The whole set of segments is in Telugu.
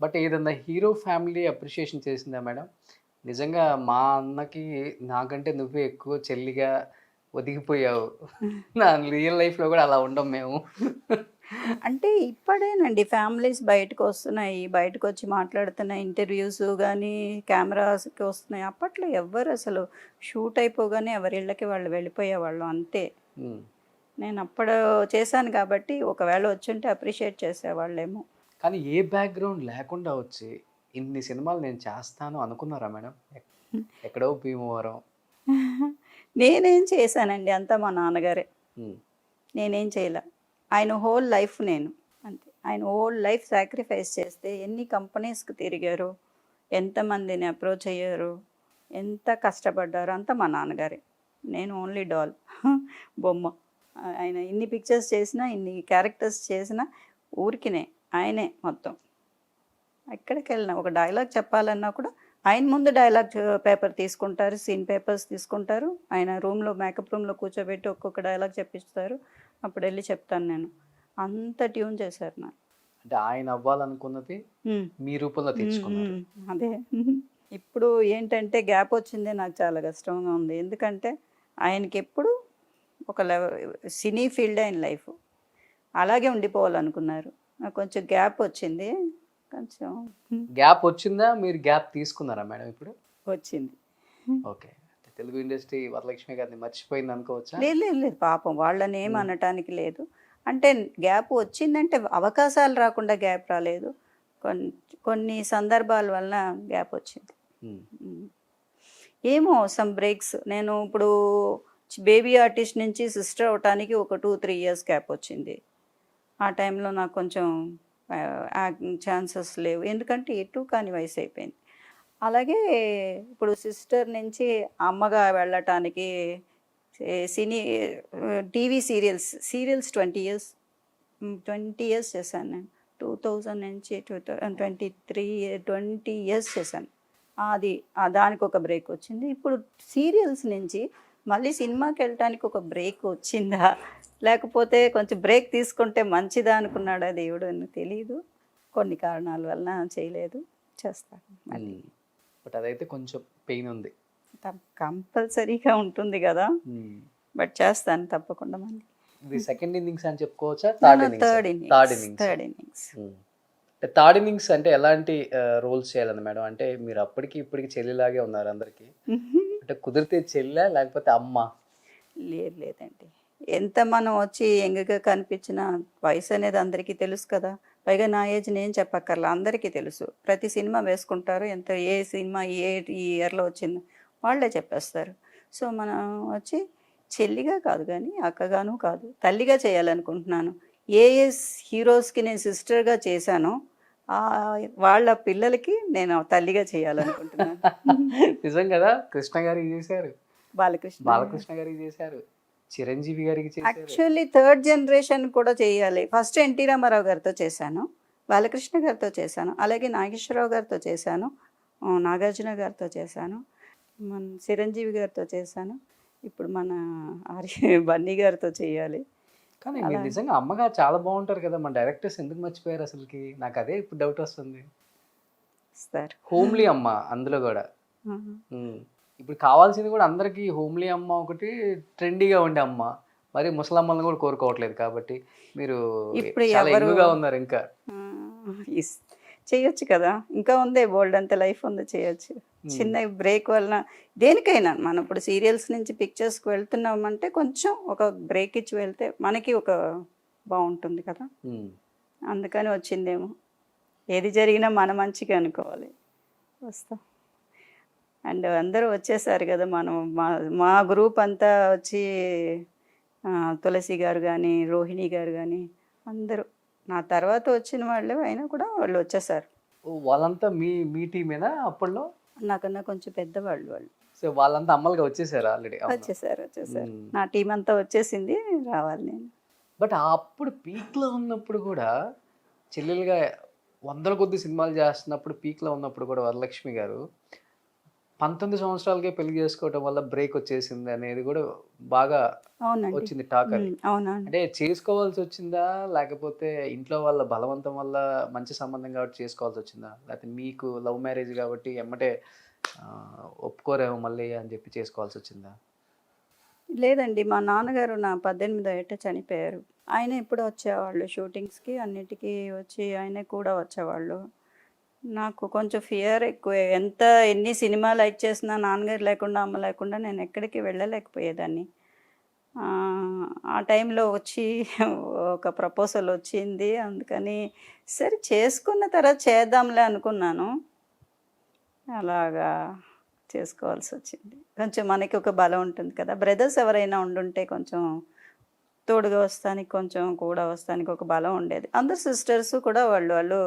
బట్ ఏదన్నా హీరో ఫ్యామిలీ అప్రిషియేషన్ చేసిందా మేడం? నిజంగా మా అన్నకి నాకంటే నువ్వే ఎక్కువ చెల్లిగా ఒదిగిపోయావు. నా రియల్ లైఫ్‌లో గూడా అలా ఉండం మేము. అంటే ఇప్పుడేనండి ఫ్యామిలీస్ బయటకొస్తున్నాయి. బయటకొచ్చి మాట్లాడుతున్నాయి. ఇంటర్వ్యూస్ గానీ, కెమెరాస్‌కి వస్తున్నాయి. అప్పట్లో ఎవ్వరు అసలు షూట్ అయిపోగానే ఎవరిళ్ళకి వాళ్ళు వెళ్ళిపోయేవాళ్ళం అంతే. హ్మ్. నేనప్పుడు చేశాను కాబట్టి ఒకవేళ వచ్చుంటే అప్రిషియేట్ చేసేవాళ్ళేమో. కానీ ఏ బ్యాక్‌గ్రౌండ్ లేకుండా వచ్చి ఇన్ని సినిమాలు నేను చేస్తాను అనుకున్నారా మేడం? ఎక్కడో భీమవరం. నేనేం చేశానండి అంతా మా నాన్నగారే. హ్మ్. నేనేం చేయలా. ఆయన హోల్ లైఫ్ నేను. అంతే. ఆయన హోల్ లైఫ్ సాక్రిఫైస్ చేస్తే ఎన్ని కంపెనీస్‌కి తిరిగారు, ఎంతమందిని అప్రోచ్ అయ్యారు, ఎంత కష్టపడ్డారో అంతా మా నాన్నగారే. నేను ఓన్లీ డాల్ బొమ్మ. ఆయన ఇన్ని పిక్చర్స్ చేసినా, ఇన్ని క్యారెక్టర్స్ చేసినా ఊరికినే ఆయనే మొత్తం. ఎక్కడికెళ్ళినా ఒక డైలాగ్ చెప్పాలన్నా కూడా ఆయన ముందు డైలాగ్ పేపర్ తీసుకుంటారు, సీన్ పేపర్స్ తీసుకుంటారు. ఆయన రూమ్‌లో మేకప్ రూమ్‌లో కూర్చోబెట్టి ఒక్కొక్క డైలాగ్ చెప్పిస్తారు. అప్పుడెళ్ళి చెప్తాను నేను. అంత ట్యూన్ చేశారు నన్ను. అంటే ఆయన అవ్వాలనుకున్నది హ్మ్. మీ రూపంలో హ్మ్. తెచ్చుకున్నారు. హ్మ్. అదే. ఇప్పుడు ఏంటంటే గ్యాప్ వచ్చిందే నాకు చాలా కష్టంగా ఉంది. ఎందుకంటే ఆయనకెప్పుడు ఒక సినీ ఫీల్డే ఆయన లైఫ్. అలాగే ఉండిపోవాలనుకున్నారు. నాకు కొంచెం గ్యాప్ వచ్చింది. కొంచెం గ్యాప్ వచ్చిందా? మీరు గ్యాప్ తీసుకున్నారా మేడం ఇప్పుడు? వచ్చింది. ఓకే. తెలుగు ఇండస్ట్రీ వరలక్ష్మి గారిని మర్చిపోయింది అనుకోవచ్చా? లేదు లేదు లేదు. పాపం వాళ్ళనేమి హ్మ్. అనటానికి లేదు. అంటే గ్యాప్ వచ్చిందంటే అవకాశాలు రాకుండా గ్యాప్ రాలేదు. కొన్ కొన్ని సందర్భాల వలన గ్యాప్ వచ్చింది. హ్మ్. హ్మ్. ఏమో సమ్ బ్రేక్స్. నేను ఇప్పుడు బేబీ ఆర్టిస్ట్ నుంచి సిస్టర్ అవ్వటానికి ఒక 2, 3 ఇయర్స్ గ్యాప్ వచ్చింది. ఆ టైంలో నాకు కొంచెం యాక్టింగ్ ఛాన్సెస్ లేవు. ఎందుకంటే ఎటు కాని వయసు అయిపోయింది. అలాగే ఇప్పుడు సిస్టర్ నుంచి అమ్మగా వెళ్ళటానికి సినీ టీవీ సీరియల్స్ 20 ఇయర్స్ 20 ఇయర్స్ చేశాను నేను. 2000 నుంచి 2023 20 ఇయర్స్ చేశాను. అది దానికొక బ్రేక్ వచ్చింది. ఇప్పుడు సీరియల్స్ నుంచి మళ్ళీ సినిమాకెళ్ళటానికి ఒక బ్రేక్ వచ్చిందా? లేకపోతే కొంచెం బ్రేక్ తీసుకుంటే మంచిదా అనుకున్నాడా దేవుడు అని తెలీదు. కొన్ని కారణాల వలన చేయలేదు. చేస్తాను మళ్ళీ. హ్మ్. బట్ అదైతే కొంచెం పెయిన్ ఉంది. కంపల్సరీగా ఉంటుంది గదా! హ్మ్. బట్ చేస్తాను తప్పకుండా మళ్ళీ. ఇది సెకండ్ ఇన్నింగ్స్ అని చెప్పుకోవచ్చా? నో. Third no. ఇన్నింగ్సా? Third third innings. Innings. Third innings. Hmm. Third innings అంటే ఎలాంటి రోల్స్ చేయాలని మేడం? అంటే మీరు అప్పటికి, ఇప్పటికి చెల్లిలాగే ఉన్నారు అందరికి. అంటే కుదిరితే చెల్లా? లేకపోతే అమ్మా? లేదు లేదండి. ఎంత మనం వచ్చి యంగ్‌గా కనిపించినా వయసనేది అందరికీ తెలుసు కదా! పైగా నా ఏజ్ నేను చెప్పక్కర్లా అందరికీ తెలుసు. ప్రతి సినిమా వేసుకుంటారు. ఏ సినిమా ఈ ఇయర్‌లో వచ్చింది వాళ్ళే చెప్పేస్తారు. సో, మనం వచ్చి చెల్లిగా కాదు గానీ, అక్కగాను కాదు, తల్లిగా చేయాలనుకుంటున్నాను. ఏ హీరోస్‌కి నేను సిస్టర్‌గా చేశానో వాళ్ళ పిల్లలకి నేను తల్లిగా చేయాలనుకుంటున్నాను. నిజం గదా! కృష్ణ గారికి చేశారు. బాలకృష్ణ బాలకృష్ణ గారికి చేశారు. చిరంజీవి గారికి చేశారు. యాక్చువల్లీ థర్డ్ జనరేషన్ కూడా చేయాలి. ఫస్ట్ ఎన్టీ రామారావు గారితో చేశాను. బాలకృష్ణ గారితో చేశాను. అలాగే నాగేశ్వరరావు గారితో చేశాను. నాగార్జున గారితో చేశాను. మన చిరంజీవి గారితో చేశాను. ఇప్పుడు మన బన్నీ గారితో చేయాలి. కానీ మీరు అలా నిజంగా అమ్మగా చాలా బావుంటారు కదా! మన డైరెక్టర్స్ ఎందుకు మర్చిపోయారు అసలకి? నాకదే ఇప్పుడు డౌట్ వస్తుంది. ఇస్తారు. హోమ్లీ అమ్మ అందులో గూడా. ఆహా. హ్మ్. ఇప్పుడు కావాల్సింది గూడా అందరికి హోమ్లీ అమ్మ ఒకటి, ట్రెండీగా ఉండే అమ్మ. మరి ముసలమ్మలని గూడా కోరుకోవట్లేదు కాబట్టి, మీరు ఇప్పుడు చాలా ఎవరు యంగ్‌గా ఉన్నారు ఇంకా. ఆ! ఇస్ చేయొచ్చు కదా! ఇంకా ఉందే బోలెడంత లైఫ్ ఉంది చేయొచ్చు. హ్మ్. చిన్న బ్రేక్ వలన దేనికైనా మనం ఇప్పుడు సీరియల్స్ నుంచి పిక్చర్స్‌కి వెళ్తున్నామంటే కొంచెం ఒక బ్రేక్ ఇచ్చి వెళ్తే మనకి ఒక బావుంటుంది కదా! హ్మ్. అందుకని వచ్చిందేమో. ఏది జరిగినా మన మంచికే అనుకోవాలి. వస్తాం. అండ్ అందరూ వచ్చేసారు కదా! మనం మా మా గ్రూప్ అంతా వచ్చి తులసి గారు గానీ, రోహిణి గారు గానీ అందరూ నా తర్వాత వచ్చిన వాళ్ళు అయినా కూడా వాళ్ళు వచ్చేసారు. ఓహ్! వాళ్ళంతా మీ మీ టీమేనా అప్పట్లో? నాకన్నా కొంచెం పెద్దవాళ్ళు వాళ్ళు. సో, వాళ్ళంతా అమ్మలుగా వచ్చేసారు ఆల్రెడీ. అవును. వచ్చేసారు. హ్మ్. నా టీమ్ అంతా వచ్చేసింది. రావాలి నేను. బట్ అప్పుడు పీక్‌లో ఉన్నప్పుడు గూడా చెల్లెలుగా వందల కొద్దీ సినిమాలు చేస్తున్నప్పుడు పీక్‌లో ఉన్నప్పుడు గూడా వరలక్ష్మి గారు 19 సంవత్సరాలకే పెళ్లి చేసుకోవడం వల్ల బ్రేక్ వచ్చేసింది అనేది కూడా బాగా అవునండి. వచ్చింది టాక్ అది. అవునండి. అంటే చేసుకోవాల్సి వచ్చిందా? లేకపోతే ఇంట్లో వాళ్ళ బలవంతం వల్ల మంచి సంబంధం కాబట్టి చేసుకోవాల్సి వచ్చిందా? లేకపోతే మీకు లవ్ మ్యారేజ్ కాబట్టి ఎమ్మటే ఒప్పుకోరేమో మళ్ళీ అని చెప్పి చేసుకోవాల్సి వచ్చిందా? లేదండి. మా నాన్నగారు నా 18వ ఏట చనిపోయారు. ఆయన ఎప్పుడో వచ్చేవాళ్ళు షూటింగ్స్‌కి అన్నిటికి వచ్చి ఆయనే కూడా వచ్చేవాళ్ళు. నాకు కొంచెం ఫియర్ ఎక్కువే. ఎన్ని సినిమా లైక్ చేసినా నాన్నగారు లేకుండా, అమ్మ లేకుండా నేను ఎక్కడికి వెళ్ళలేకపోయేదాన్ని. ఆ టైంలో వచ్చి ఒక ప్రపోజల్ వచ్చింది. అందుకని సరే చేసుకున్న తర్వాత చేద్దాంలే అనుకున్నాను. అలాగా చేసుకోవాల్సొచ్చింది. కొంచెం మనకి ఒక బలం ఉంటుంది కదా! బ్రదర్స్ ఎవరైనా ఉండుంటే కొంచెం తోడుగా వస్తానికి, కొంచెం కూడా వస్తానికి ఒక బలం ఉండేది. అందరు సిస్టర్స్ కూడా వాళ్ళు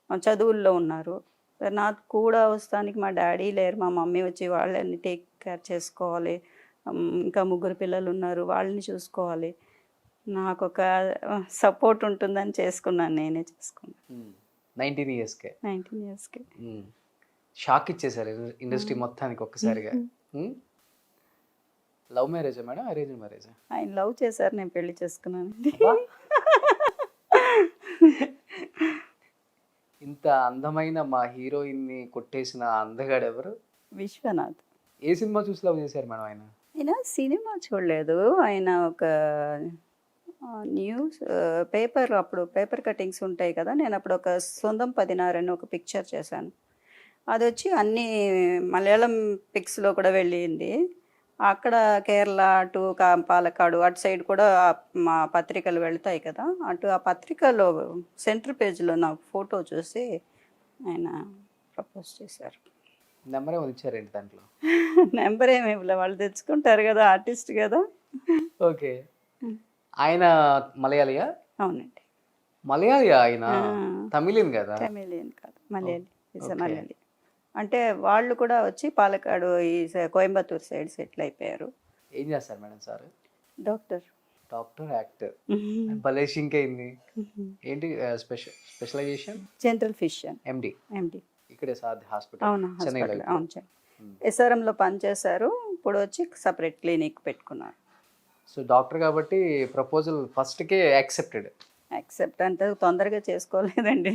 చదువుల్లో ఉన్నారు. నాకు కూడా వస్తానికి మా డ్యాడీ లేరు. మా మమ్మీ వచ్చి వాళ్ళని టేక్ కేర్ చేసుకోవాలి. ఇంకా ముగ్గురు పిల్లలున్నారు. వాళ్ళని చూసుకోవాలి. నాకొక సపోర్ట్ ఉంటుందని చేసుకున్నాను. నేనే చేసుకున్నాను. 19 ఇయర్స్‌కే. 19 ఇయర్స్‌కి. షాక్ ఇచ్చేసారు ఇండస్ట్రీ మొత్తానికి ఒక్కసారిగా. లవ్ మ్యారేజా మేడం? అరేంజ్డ్ మ్యారేజా? ఆయన లవ్ చేశారు. నేను పెళ్లి చేసుకున్నానండి. అబ్బా! ఇంత అందమైన మా హీరోయిన్‌ని కొట్టేసిన అందగాడు ఎవరు? విశ్వనాథ్. ఏ సినిమా చూసి లవ్ చేశారు మేడం ఆయన? ఆయన సినిమా చూడలేదు. ఆయన ఒక న్యూస్ అప్పుడు పేపర్ కటింగ్స్ ఉంటాయి కదా! నేనప్పుడు ఒక 'సొంతం 16' అని ఒక పిక్చర్ చేశాను. అదొచ్చి అన్నీ మలయాళం పిక్స్‌లో కూడా వెళ్ళింది. అక్కడ కేరళ అటు పాలక్కాడు అటు సైడ్ కూడా మా పత్రికలు వెళ్తాయి కదా! ఆ పత్రికలో సెంటర్ పేజ్‌లో నా ఫోటో చూసి ఆయన ప్రపోజ్ చేశారు. నెంబర్ ఏమైనా ఇచ్చారేంటి దాంట్లో? నెంబర్ ఏమి ఇవ్వలే. వాళ్ళు తెచ్చుకుంటారు కదా! ఆర్టిస్ట్ కదా! ఓకే. ఆయన మలయాళీయా? అవునండి. మలయాళీయా ఆయన? ఆ! తమిళియన్ కదా? తమిళియన్ కాదు. మలయాళీ. Is okay. మలయాళీ. అంటే వాళ్ళు కూడా వచ్చి పాలక్కాడు కోయంబత్తూర్ సైడ్ సెటిల్ అయిపోయారు. ఏం చేస్తారు madam sir? Doctor. Doctor, actor. భలే షింక్ అయింది. ఏంటి specialisation? General physician. MD. MD. ఇక్కడే సాది హాస్పిటల్. అవును. చెన్నైలో హాస్పిటల్. ఇప్పుడు. అవును. ఎస్ఆర్ఎంలో పనిచేశారు. ఇప్పుడు వచ్చి సపరేట్ క్లినిక్ పెట్టుకున్నారు. సో డాక్టర్ కాబట్టి ప్రపోజల్ ఫస్ట్‌కే యాక్సెప్టెడ్. యాక్సెప్ట్ అంటే తొందరగా చేసుకోలేదండి.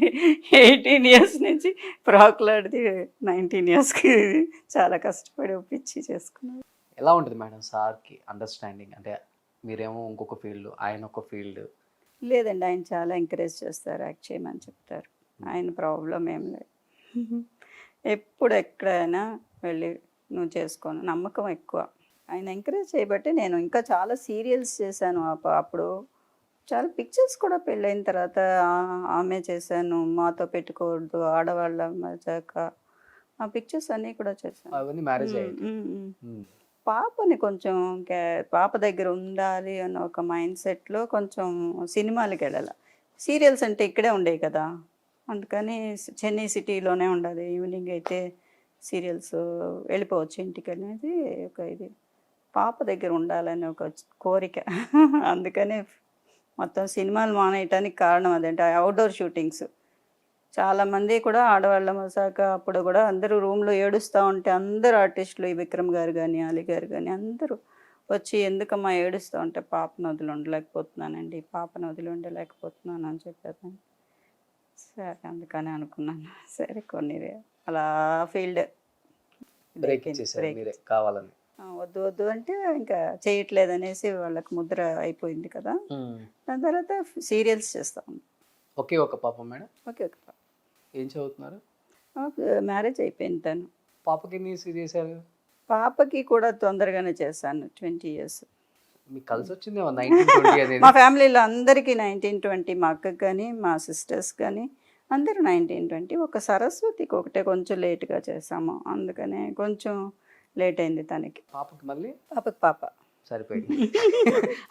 18 ఇయర్స్ నుంచి ప్రాకులాడిది 19 ఇయర్స్‌కి చాలా కష్టపడి ఒప్పించి చేసుకున్నారు. ఎలా ఉంటుంది మేడం సార్‌కి అండర్‌స్టాండింగ్? అంటే మీరేమో ఇంకొక ఫీల్డ్, ఆయన ఒక ఫీల్డ్. లేదండి. ఆయన చాలా ఎంకరేజ్ చేస్తారు. యాక్ట్ చేయమని చెప్తారు. ఆయన ప్రాబ్లం ఏం లేదు. ఎప్పుడు ఎక్కడైనా వెళ్ళి నువ్వు చేసుకో నమ్మకం ఎక్కువ. ఆయన ఎంకరేజ్ చేయబట్టి నేను ఇంకా చాలా సీరియల్స్ చేశాను. అప్పుడు చాలా పిక్చర్స్ కూడా పెళ్ళైన తర్వాత ఆమె చేశాను. మాతో పెట్టుకోవద్దు, ఆడవాళ్ళ మజాక, ఆ పిక్చర్స్ అన్నీ కూడా చేశాను. అవన్నీ మ్యారేజ్ అయ్యాయి. పాపని కొంచెం పాప దగ్గర ఉండాలి అన్న ఒక మైండ్ సెట్లో కొంచెం సినిమాలకి వెళ్ళాలి. సీరియల్స్ అంటే ఇక్కడే ఉండేవి కదా! అందుకని చెన్నై సిటీలోనే ఉండాలి. ఈవినింగ్ అయితే సీరియల్స్ వెళ్ళిపోవచ్చు ఇంటికి అనేది ఒక ఇది. పాప దగ్గర ఉండాలని ఒక కోరిక. అందుకనే మొత్తం సినిమాలు మానేయటానికి కారణం అదేంటి అవుట్డోర్ షూటింగ్స్. చాలామంది కూడా ఆడవాళ్ళ మసాక అప్పుడు కూడా అందరూ రూమ్లో ఏడుస్తూ ఉంటే అందరు ఆర్టిస్టులు ఈ విక్రమ్ గారు కానీ అలీ గారు కానీ అందరూ వచ్చి ఎందుకమ్మా ఏడుస్తూ ఉంటే పాపను వదిలి ఉండలేకపోతున్నానండి, పాపను వదిలి ఉండలేకపోతున్నాను అని చెప్పాను. సరే అందుకని అనుకున్నాను. సరే కొన్ని అలా ఫీల్డ్ బ్రేక్ ఇచ్చేసారు మీరే కావాలని. వద్దు వద్దు అంటే ఇంకా చేయట్లేదు అనేసి వాళ్ళకి ముద్ర అయిపోయింది కదా. దాని తర్వాత సీరియల్స్ చేస్తాం. ఒకే ఒక పాప మేడం? ఓకే. ఒక పాప. ఏం చదువుతున్నారు? మ్యారేజ్ అయిపోయింది తను. పాపకి ఎన్ని ఇయర్స్ చేశారు? పాపకి కూడా తొందరగానే చేశాను. 20 ఇయర్స్. మీకు కలిసి వచ్చిందేమో 1920 అనేది. మా ఫ్యామిలీలో అందరికీ 1920. మా అక్కకి కానీ మా సిస్టర్స్ కానీ అందరూ 1920. ఒక సరస్వతికి ఒకటే కొంచెం లేట్గా చేసాము. అందుకనే కొంచెం లేట్ అయింది తనకి. పాపకి మళ్ళీ? పాపకి పాప. సరిపోయింది.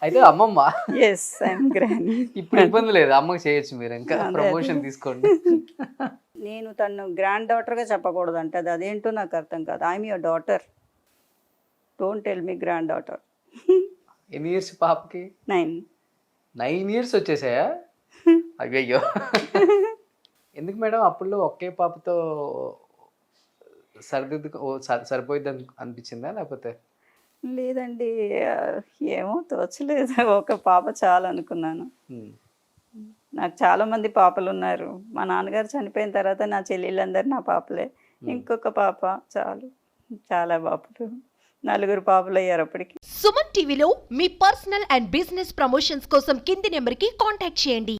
అయితే అమ్మమ్మ. Yes I'm grand. ఇప్పుడు ఇబ్బంది లేదు, అమ్మకి చేయొచ్చు మీరు, ఇంకా ప్రమోషన్ తీసుకోండి. నేను తను గ్రాండ్ డాటర్గా చెప్పకూడదు అంటే అదేంటో నాకు అర్థం కాదు. I'm your daughter, don't tell me grand daughter. ఎన్ని ఇయర్స్ పాపకి? 9. 9 ఇయర్స్ వచ్చేసాయా? అయ్యయ్యో. ఎందుకు మేడం అప్పుల్లో ఒకే పాపతో సరిపోయిద్ది అనిపించిందా లేకపోతే? లేదండి. ఏమో తోచలేదు. ఒక పాప చాలనుకున్నాను. హ్మ్. నాకు చాలామంది పాపలున్నారు. మా నాన్నగారు చనిపోయిన తర్వాత నా చెల్లెళ్ళందరూ నా పాపలే. హ్మ్. ఇంకొక పాప చాలు. చాలా పాపలు. నలుగురు పాపలయ్యారు అప్పటికి. సుమన్ టీవీలో మీ పర్సనల్ అండ్ బిజినెస్ ప్రమోషన్స్ కోసం కింది నెంబర్కి కాంటాక్ట్ చేయండి.